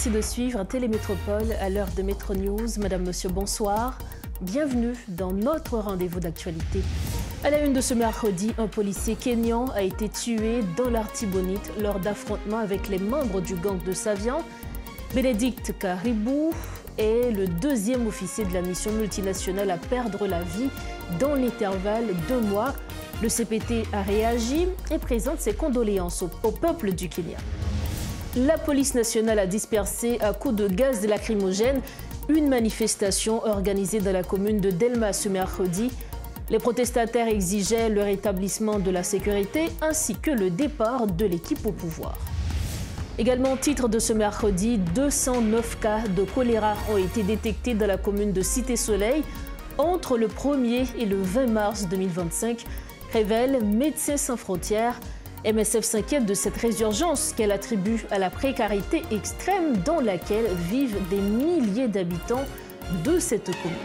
Merci de suivre Télémétropole à l'heure de Métro News. Madame, Monsieur, bonsoir. Bienvenue dans notre rendez-vous d'actualité. À la une de ce mercredi, un policier kényan a été tué dans l'Artibonite lors d'affrontements avec les membres du gang de Savian. Bénédicte Caribou est le deuxième officier de la mission multinationale à perdre la vie dans l'intervalle de 2 mois. Le CPT a réagi et présente ses condoléances au peuple du Kenya. La police nationale a dispersé à coups de gaz lacrymogène une manifestation organisée dans la commune de Delma ce mercredi. Les protestataires exigeaient le rétablissement de la sécurité ainsi que le départ de l'équipe au pouvoir. Également, titre de ce mercredi, 209 cas de choléra ont été détectés dans la commune de Cité-Soleil entre le 1er et le 20 mars 2025, révèle Médecins sans frontières. MSF s'inquiète de cette résurgence qu'elle attribue à la précarité extrême dans laquelle vivent des milliers d'habitants de cette commune.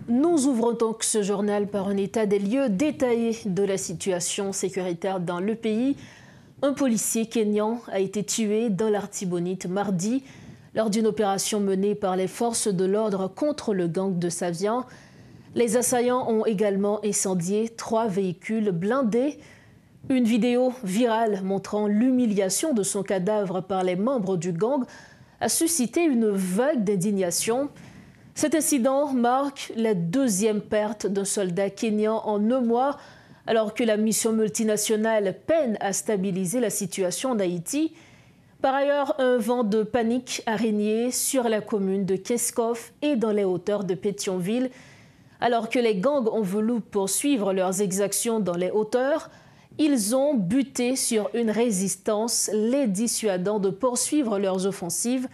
Nous ouvrons donc ce journal par un état des lieux détaillé de la situation sécuritaire dans le pays. Un policier kényan a été tué dans l'Artibonite mardi lors d'une opération menée par les forces de l'ordre contre le gang de Savian. Les assaillants ont également incendié 3 véhicules blindés. Une vidéo virale montrant l'humiliation de son cadavre par les membres du gang a suscité une vague d'indignation. Cet incident marque la 2e perte d'un soldat kényan en 1 mois, alors que la mission multinationale peine à stabiliser la situation en Haïti. Par ailleurs, un vent de panique a régné sur la commune de Keskov et dans les hauteurs de Pétionville. Alors que les gangs ont voulu poursuivre leurs exactions dans les hauteurs, ils ont buté sur une résistance, les dissuadant de poursuivre leurs offensives.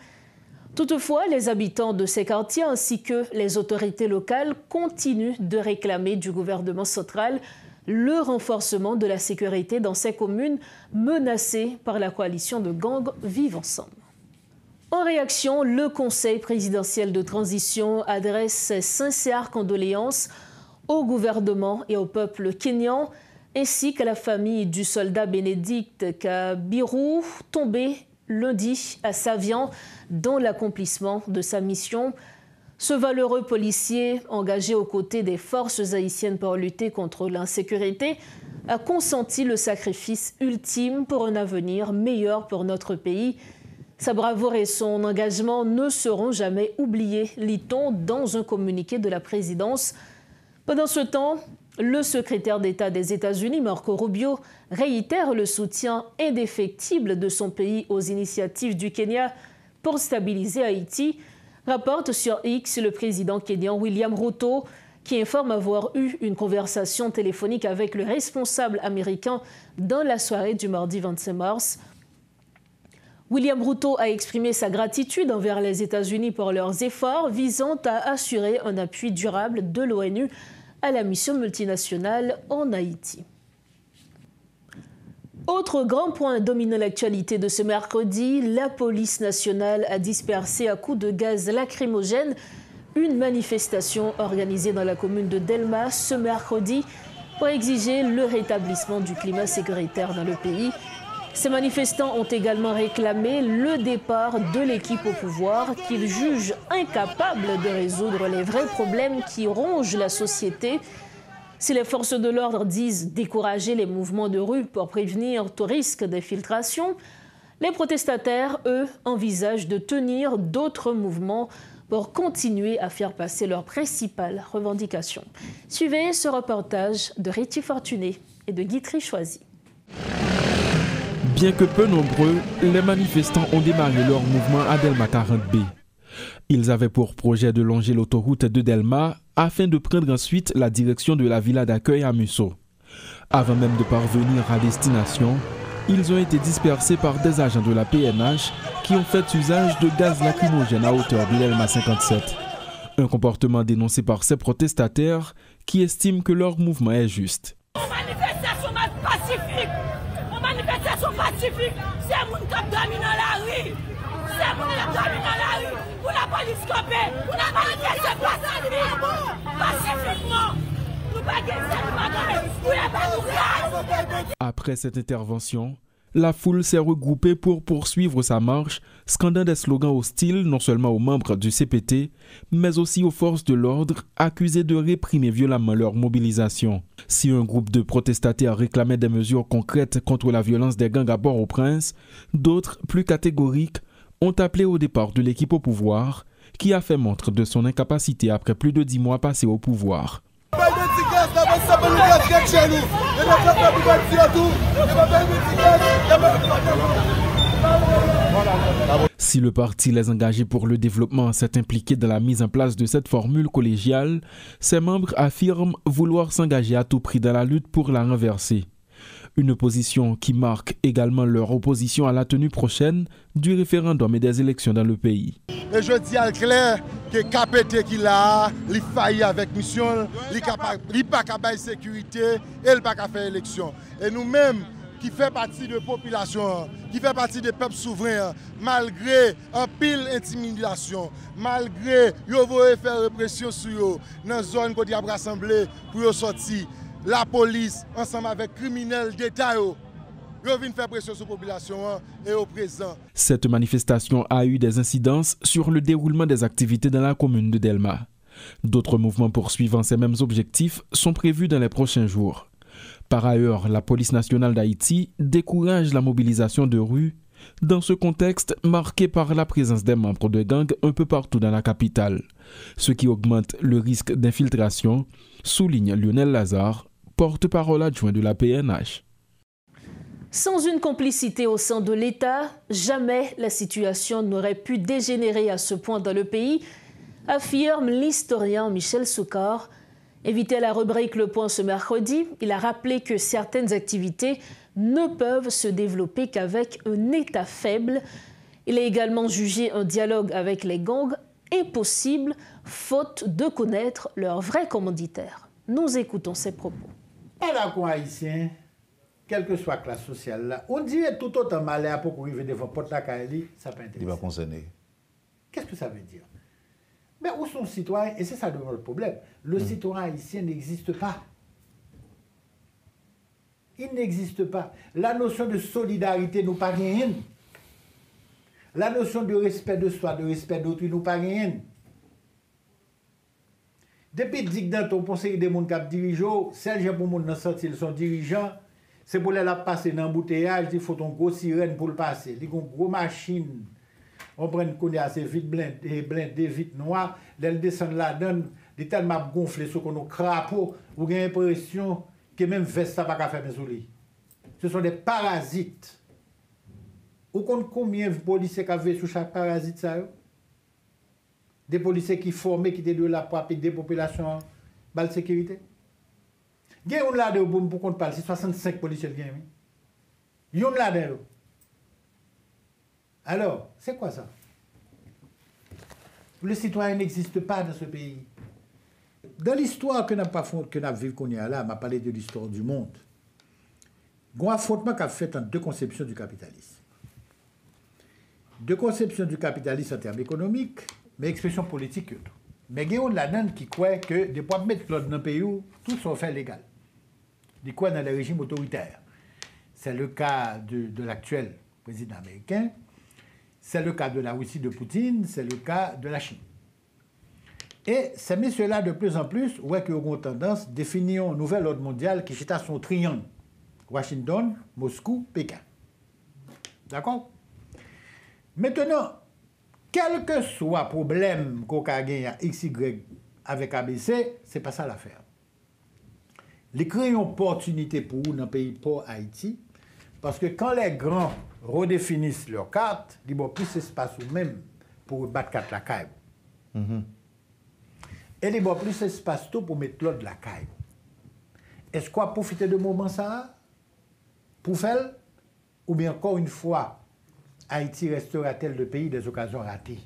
Toutefois, les habitants de ces quartiers ainsi que les autorités locales continuent de réclamer du gouvernement central le renforcement de la sécurité dans ces communes menacées par la coalition de gangs Vivre Ensemble. En réaction, le Conseil présidentiel de transition adresse ses sincères condoléances au gouvernement et au peuple kényan, ainsi qu'à la famille du soldat Bénédicte Caribou, tombé lundi à Savian dans l'accomplissement de sa mission. Ce valeureux policier, engagé aux côtés des forces haïtiennes pour lutter contre l'insécurité, a consenti le sacrifice ultime pour un avenir meilleur pour notre pays. Sa bravoure et son engagement ne seront jamais oubliés, lit-on dans un communiqué de la présidence. Pendant ce temps, le secrétaire d'État des États-Unis, Marco Rubio, réitère le soutien indéfectible de son pays aux initiatives du Kenya pour stabiliser Haïti, rapporte sur X le président kényan William Ruto, qui informe avoir eu une conversation téléphonique avec le responsable américain dans la soirée du mardi 25 mars. William Ruto a exprimé sa gratitude envers les États-Unis pour leurs efforts visant à assurer un appui durable de l'ONU à la mission multinationale en Haïti. Autre grand point dominant l'actualité de ce mercredi, la police nationale a dispersé à coups de gaz lacrymogène une manifestation organisée dans la commune de Delma ce mercredi pour exiger le rétablissement du climat sécuritaire dans le pays. Ces manifestants ont également réclamé le départ de l'équipe au pouvoir qu'ils jugent incapable de résoudre les vrais problèmes qui rongent la société. Si les forces de l'ordre disent décourager les mouvements de rue pour prévenir tout risque d'infiltration, les protestataires, eux, envisagent de tenir d'autres mouvements pour continuer à faire passer leurs principales revendications. Suivez ce reportage de Réti Fortuné et de Guitry Choisy. Bien que peu nombreux, les manifestants ont démarré leur mouvement à Delma 40B. Ils avaient pour projet de longer l'autoroute de Delma afin de prendre ensuite la direction de la villa d'accueil à Musso. Avant même de parvenir à destination, ils ont été dispersés par des agents de la PNH qui ont fait usage de gaz lacrymogène à hauteur de l'Elma 57. Un comportement dénoncé par ces protestataires qui estiment que leur mouvement est juste. Manifestation pacifique, c'est mon cap domine dans la rue. C'est mon cap domine dans la rue. Pour la police copée, pour la manifestation pacifiquement. Nous Après cette intervention, la foule s'est regroupée pour poursuivre sa marche, scandant des slogans hostiles non seulement aux membres du CPT, mais aussi aux forces de l'ordre accusées de réprimer violemment leur mobilisation. Si un groupe de protestataires réclamait des mesures concrètes contre la violence des gangs à Port-au-Prince, d'autres, plus catégoriques, ont appelé au départ de l'équipe au pouvoir, qui a fait montre de son incapacité après plus de 10 mois passés au pouvoir. Si le parti Les Engagés pour le développement s'est impliqué dans la mise en place de cette formule collégiale, ses membres affirment vouloir s'engager à tout prix dans la lutte pour la renverser. Une position qui marque également leur opposition à la tenue prochaine du référendum et des élections dans le pays. Et je dis à clair que KPT qui l'a, il faillit avec mission, il n'a pas capable de sécurité et il n'a pas faire élection. Et nous-mêmes, qui fait partie de la population, qui fait partie des peuples souverains, malgré un pile intimidation, malgré qu'ils vont faire répression sur eux, dans la zone qu'on a rassemblée pour sortir, la police, ensemble avec criminels d'État, ils viennent faire pression sur la population et au présent. Cette manifestation a eu des incidences sur le déroulement des activités dans la commune de Delma. D'autres mouvements poursuivant ces mêmes objectifs sont prévus dans les prochains jours. Par ailleurs, la police nationale d'Haïti décourage la mobilisation de rue dans ce contexte marqué par la présence des membres de gangs un peu partout dans la capitale, ce qui augmente le risque d'infiltration, souligne Lionel Lazare, porte-parole adjoint de la PNH. Sans une complicité au sein de l'État, jamais la situation n'aurait pu dégénérer à ce point dans le pays, affirme l'historien Michel Soukar. Invité à la rubrique Le Point ce mercredi, il a rappelé que certaines activités ne peuvent se développer qu'avec un État faible. Il a également jugé un dialogue avec les gangs impossible, faute de connaître leur vrai commanditaire. Nous écoutons ses propos. Alors, haïtien, quelle que soit la classe sociale, là, on dirait tout autant malheur pour qu'on arrive devant porte la Kaili, ça peut intéresser. Il va concerner. Qu'est-ce que ça veut dire? Mais où sont les citoyens? Et c'est ça le problème. Le citoyen haïtien n'existe pas. Il n'existe pas. La notion de solidarité nous pas rien. La notion de respect de soi, de respect d'autrui nous pas rien. Depuis que dans ton conseil des gens qui dirigent, celles pour monde dans sorti ils sont dirigeants, c'est pour les passer dans l'embouteillage, il faut une grosse sirène pour le passer. Il y a une grosse machine. On prend une connaît assez vite blindé, vite noir, elle descend là-dedans, il est tellement gonflé sur nos crapauds, vous avez l'impression que même veste ça pas faire mes souliers. Ce sont des parasites. Vous comptez combien de policiers qui avaient sur chaque parasite ça? Des policiers qui formaient, qui étaient de la pour appliquer des populations de sécurité. Il y a un là-dedans pour qu'on parle, c'est 65 policiers qui ont. Il y a un là-dedans. Alors, c'est quoi ça? Le citoyen n'existe pas dans ce pays. Dans l'histoire que nous avons vécue qu'on est là, m'a parlé de l'histoire du monde. Il y a un affrontement qu'a fait entre deux conceptions du capitalisme. Deux conceptions du capitalisme en termes économiques, mais expression politique. Mais il y a là-dedans qui croit que des fois mettre l'ordre dans le pays où tout sont fait légal. Ils croient dans le régime autoritaire. C'est le cas de l'actuel président américain. C'est le cas de la Russie de Poutine, c'est le cas de la Chine. Et ces messieurs-là, de plus en plus, qu'ils ont tendance à définir un nouvel ordre mondial qui est à son triangle. Washington, Moscou, Pékin. D'accord? Maintenant, quel que soit le problème qu'on a gagné à XY avec ABC, ce n'est pas ça l'affaire. Les créer une opportunité pour nous dans le pays pour Haïti, parce que quand les grands redéfinissent leur carte, ils ont plus d'espace ou même pour battre carte la caille. Et ils ont plus d'espace pour mettre l'autre de la caille. Est-ce qu'on a profité de moment ça pour faire? Ou bien encore une fois, Haïti restera-t-elle le pays des occasions ratées?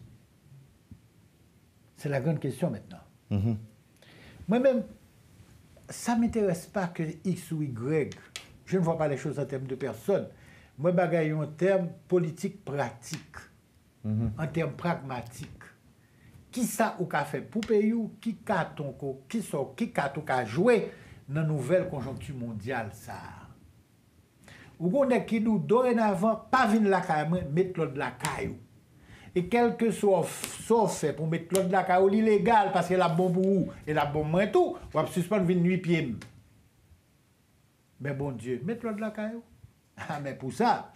C'est la grande question maintenant. Moi-même, ça ne m'intéresse pas que X ou Y. Je ne vois pas les choses en termes de personnes. Moi, je en termes politiques pratiques, en termes pragmatiques. Qui ça ou qu'a fait pour pays ou qui a ton qui a joué dans la nouvelle conjoncture mondiale. Ou qu'on est qui nous dorénavant pas venir la caille, mettre l'autre de la caille. Et quel que soit fait pour mettre l'autre de la caille illégal parce que la bombe pour vous et la bombe moins tout, on va suspendre 8 pieds. Mais bon Dieu, mettre l'autre de la caille. Ah, mais pour ça,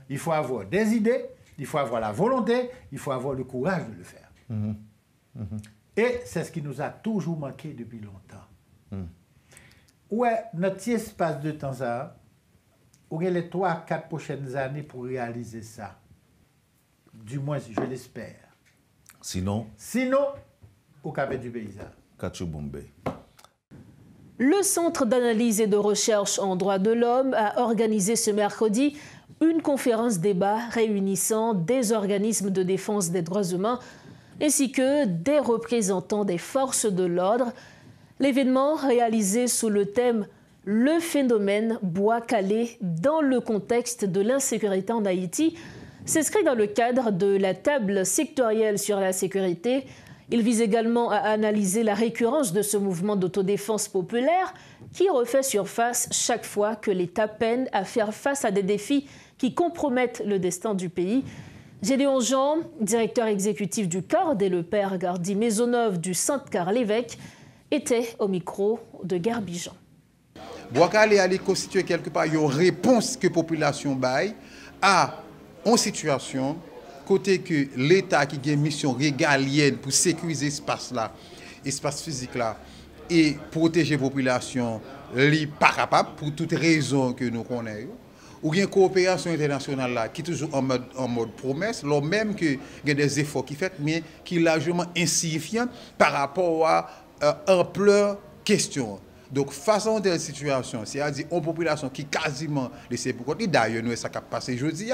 il faut avoir des idées, il faut avoir la volonté, il faut avoir le courage de le faire. Et c'est ce qui nous a toujours manqué depuis longtemps. Ouais, notre petit espace de temps ça, on a les 3-4 prochaines années pour réaliser ça. Du moins, je l'espère. Sinon, au Cap du paysage. Kachou-Bombay. Le Centre d'analyse et de recherche en droits de l'homme a organisé ce mercredi une conférence débat réunissant des organismes de défense des droits humains ainsi que des représentants des forces de l'ordre. L'événement, réalisé sous le thème « Le phénomène Bois-Calais dans le contexte de l'insécurité en Haïti », s'inscrit dans le cadre de la table sectorielle sur la sécurité. Il vise également à analyser la récurrence de ce mouvement d'autodéfense populaire qui refait surface chaque fois que l'État peine à faire face à des défis qui compromettent le destin du pays. Gédéon Jean, directeur exécutif du CORD, et le père Gardi Maisonneuve du Sainte-Carl-Évêque était au micro de Garbijan. Bois-Calais allait constituer quelque part une réponse que la population baille à une situation côté que l'État qui a une mission régalienne pour sécuriser l'espace physique là, et protéger la population, n'est pas capable pour toutes raisons que nous connaissons. Ou une coopération internationale là, qui est toujours en mode promesse, alors même qu'il y a des efforts qui sont faits, mais qui est largement insignifiant par rapport à ampleur question. Donc, face à une situation, c'est-à-dire une population qui quasiment laissée pour côté, d'ailleurs, nous, ça a passé jeudi,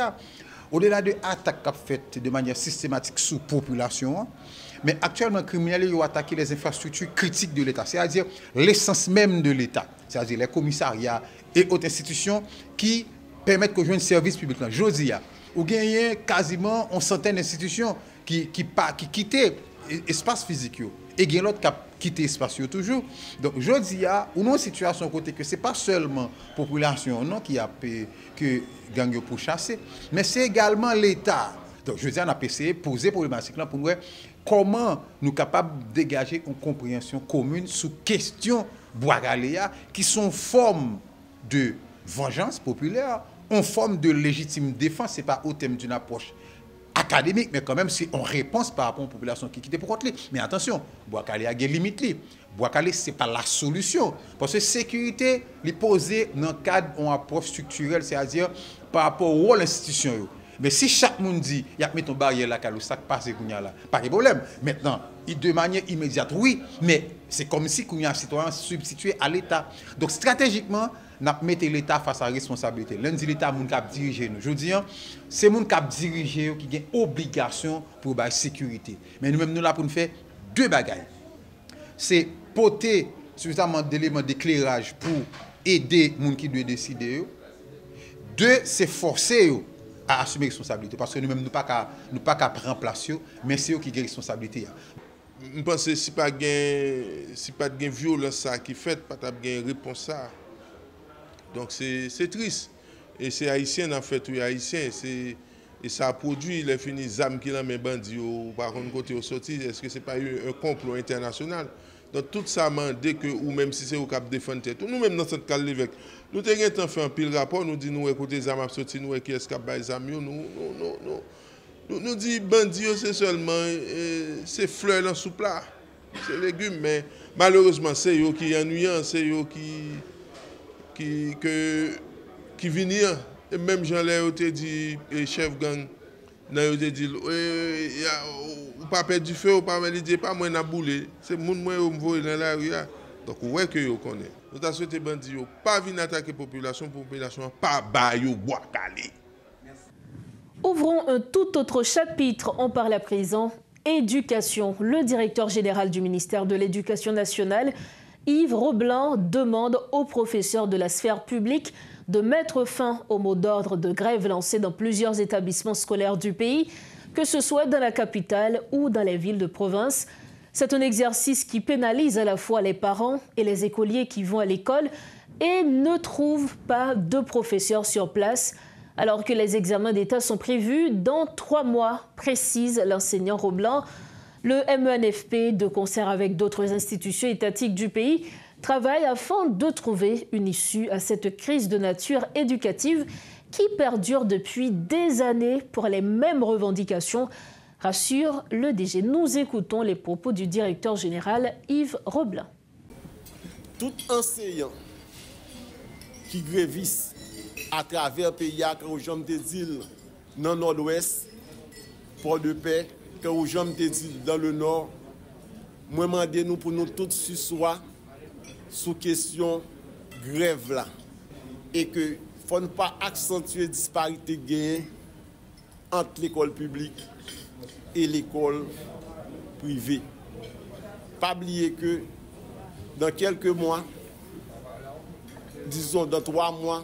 au-delà de l'attaque qui faite de manière systématique sous la population, mais actuellement, les criminels ont attaqué les infrastructures critiques de l'État, c'est-à-dire l'essence même de l'État, c'est-à-dire les commissariats et autres institutions qui permettent que je un service public. Jeudi, vous gagnez quasiment une centaine d'institutions qui quittent l'espace physique. Et il y a l'autre qui a quitté l'espace toujours. Donc, je dis, on a une situation côté que ce n'est pas seulement la population non, qui a payé que gang pour chasser, mais c'est également l'État. Donc, je dis, on a essayé de poser problématique là pour voir comment nous sommes capables de dégager une compréhension commune sur questions Bois-Calais qui sont forme de vengeance populaire, en forme de légitime défense. Ce n'est pas au thème d'une approche académique, mais quand même c'est en réponse par rapport aux populations qui quittent pour contre lui. Mais attention, Bois-Calais a des limites. Bois-Calais, ce n'est pas la solution. Parce que la sécurité est posée dans le cadre d'une approche structurelle, c'est-à-dire par rapport au rôle de l'institution. Mais si chaque monde dit, il y a mis ton barrière là, ça passe, pas de problème. Maintenant, de manière immédiate, oui, mais c'est comme si il y a un citoyen substitué à l'État. Donc stratégiquement, nous mettons l'État face à la responsabilité. Lundi, l'État est cap diriger nous. Je dis, c'est le cap diriger qui a une obligation pour la sécurité. Mais nous-mêmes, nous là pour nous faire deux bagailles. C'est porter suffisamment d'éléments d'éclairage pour aider les gens qui doivent décider. Deux, c'est forcer à assumer la responsabilité. Parce que nous-mêmes, nous ne pas qu'à prendre place, mais c'est eux qui ont la responsabilité. Je pense que si pas de violence qui fait, pas de réponse ça. Donc c'est triste. Et c'est haïtien en fait, oui, haïtien. Et ça a produit les finis âmes qui l'ont mis bandits par contre côté au sorti. Est-ce que ce n'est pas un complot international? Donc tout ça m'a dit que, ou même si c'est au cap défendre tout, nous-mêmes dans cette cas l'évêque, nous avons fait un pile rapport, nous disons, nous écoutez les âmes sorti, nous qui est-ce qui a les âmes, nous disons, bandits, c'est seulement, c'est fleurs dans le sous-plat, c'est légumes, mais malheureusement, c'est eux qui ennuyant, c'est eux qui viennent. Et même Jean-Léo te dit, chef gang, il te dit, ou pas perdre du feu, ou pas me dire, pas moi, n'a boulé. C'est le monde qui me dans la rue. Donc, ouais que vous connaissez. Nous avons souhaité bandits, pas venir attaquer la population, pas bailler Bois-Calais. Ouvrons un tout autre chapitre. On parle à présent éducation. Le directeur général du ministère de l'Éducation nationale, Yves Roblan, demande aux professeurs de la sphère publique de mettre fin au mot d'ordre de grève lancé dans plusieurs établissements scolaires du pays, que ce soit dans la capitale ou dans les villes de province. C'est un exercice qui pénalise à la fois les parents et les écoliers qui vont à l'école et ne trouvent pas de professeurs sur place, alors que les examens d'État sont prévus dans 3 mois, précise l'enseignant Roblant. Le MENFP, de concert avec d'autres institutions étatiques du pays, travaille afin de trouver une issue à cette crise de nature éducative qui perdure depuis des années pour les mêmes revendications, rassure le DG. Nous écoutons les propos du directeur général Yves Roblant. Tout enseignant qui grévisse à travers le pays, quand aux gens de îles dans le nord-ouest, Port-de-Paix, quand aux gens de îles dans le nord, moi demandez nous pour nous tous sous sous question grève là. Et que il ne faut pas accentuer la disparité gagnée entre l'école publique et l'école privée. Pas oublier que dans quelques mois, disons dans 3 mois,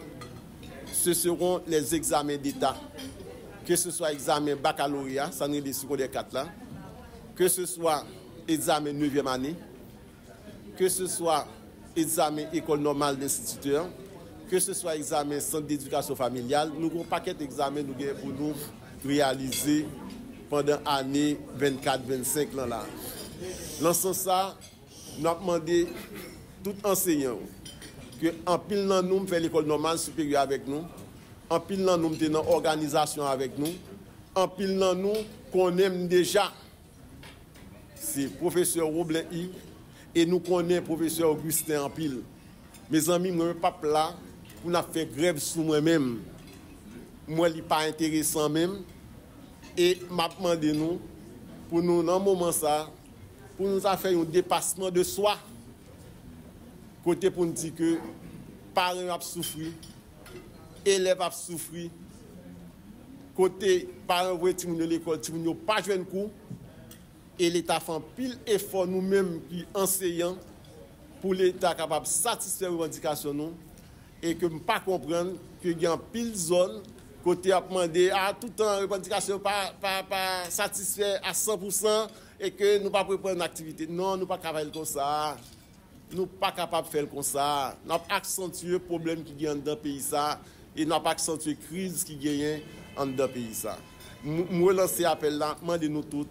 ce seront les examens d'État. Que ce soit examen baccalauréat, ça n'est les secondaires 4 là, que ce soit examen 9e année, que ce soit examen école normale d'instituteurs, que ce soit examen centre d'éducation familiale, nous avons un paquet d'examens pour nous réaliser pendant l'année 24-25 là. Dans ce sens, nous avons demandé tout enseignant que en pile dans nous fait l'école normale supérieure avec nous, en pile dans nous dans l'organisation avec nous, en pile dans nous qu'on aime déjà. C'est professeur Roblant Yves et nous connaissons professeur Augustin en pile. Mes amis, moi pas là pour nous faire grève sur moi-même. Moi, il n'est pas intéressant même. Et m'a demandé nous, pour nous, dans un moment ça, pour nous faire un dépassement de soi. Côté pour nous dire que parents ont souffert, élèves ont souffert, côté parents ont été à l'école, ils n'ont pas joué un coup. Et l'État fait un pile effort nous-mêmes qui enseignants pour l'État capable de satisfaire les revendications nous et que ne pas comprendre qu'il y a un pile zone côté à demander à tout temps revendication pas satisfait à 100% et que nous pas préparer une activité. Non, nous pas capable comme ça. Nous pas capable de faire comme ça. Nous pas accentuer le problème qui gagne dans le pays ça et nous pas accentuer la crise qui gagne dans le pays ça. Nous lancer appel là, demandez nous tous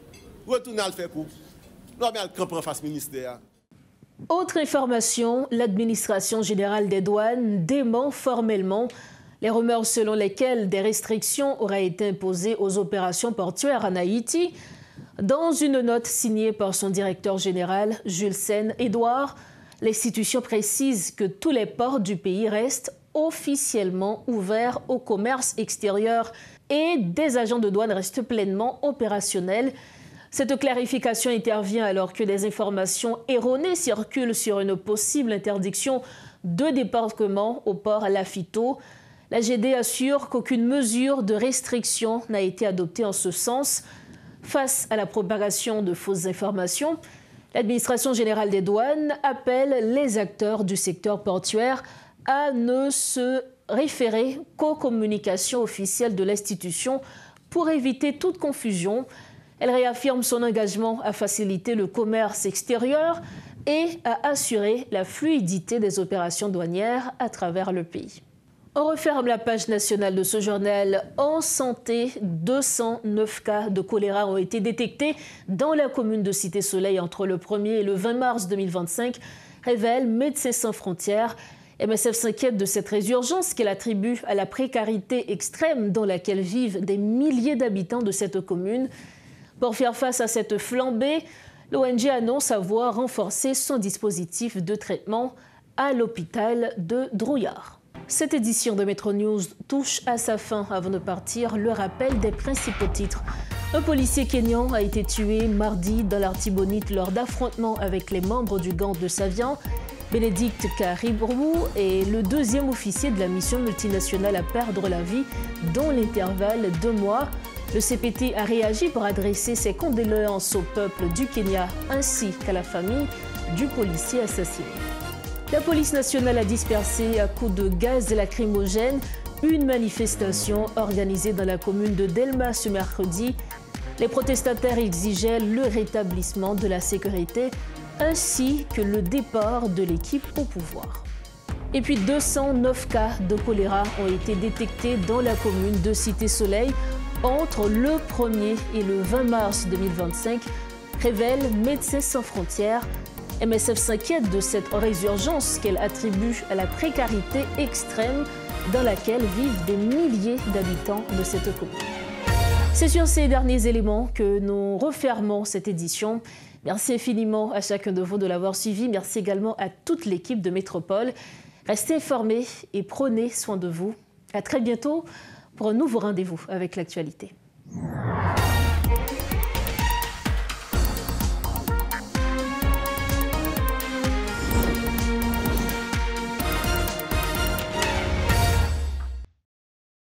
retournez à le faire coup. Nous allons camper en face ministère. Autre information, l'administration générale des douanes dément formellement les rumeurs selon lesquelles des restrictions auraient été imposées aux opérations portuaires en Haïti. Dans une note signée par son directeur général, Jules Sène-Édouard, l'institution précise que tous les ports du pays restent officiellement ouverts au commerce extérieur et des agents de douane restent pleinement opérationnels. Cette clarification intervient alors que des informations erronées circulent sur une possible interdiction de débarquement au port Lafito. La GD assure qu'aucune mesure de restriction n'a été adoptée en ce sens. Face à la propagation de fausses informations, l'administration générale des douanes appelle les acteurs du secteur portuaire à ne se référer qu'aux communications officielles de l'institution pour éviter toute confusion. Elle réaffirme son engagement à faciliter le commerce extérieur et à assurer la fluidité des opérations douanières à travers le pays. On referme la page nationale de ce journal. En santé, 209 cas de choléra ont été détectés dans la commune de Cité-Soleil entre le 1er et le 20 mars 2025, révèle Médecins sans frontières. MSF s'inquiète de cette résurgence qu'elle attribue à la précarité extrême dans laquelle vivent des milliers d'habitants de cette commune. Pour faire face à cette flambée, l'ONG annonce avoir renforcé son dispositif de traitement à l'hôpital de Drouillard. Cette édition de Métro News touche à sa fin. Avant de partir, le rappel des principaux titres. Un policier kényan a été tué mardi dans l'Artibonite lors d'affrontements avec les membres du gang de Savian. Bénédicte Caribou est le deuxième officier de la mission multinationale à perdre la vie dans l'intervalle de 2 mois. Le CPT a réagi pour adresser ses condoléances au peuple du Kenya ainsi qu'à la famille du policier assassiné. La police nationale a dispersé à coups de gaz lacrymogène une manifestation organisée dans la commune de Delma ce mercredi. Les protestataires exigeaient le rétablissement de la sécurité ainsi que le départ de l'équipe au pouvoir. Et puis 209 cas de choléra ont été détectés dans la commune de Cité-Soleil entre le 1er et le 20 mars 2025, révèle Médecins sans frontières. MSF s'inquiète de cette résurgence qu'elle attribue à la précarité extrême dans laquelle vivent des milliers d'habitants de cette commune. C'est sur ces derniers éléments que nous refermons cette édition. Merci infiniment à chacun de vous de l'avoir suivi. Merci également à toute l'équipe de Métropole. Restez informés et prenez soin de vous. À très bientôt pour un nouveau rendez-vous avec l'actualité.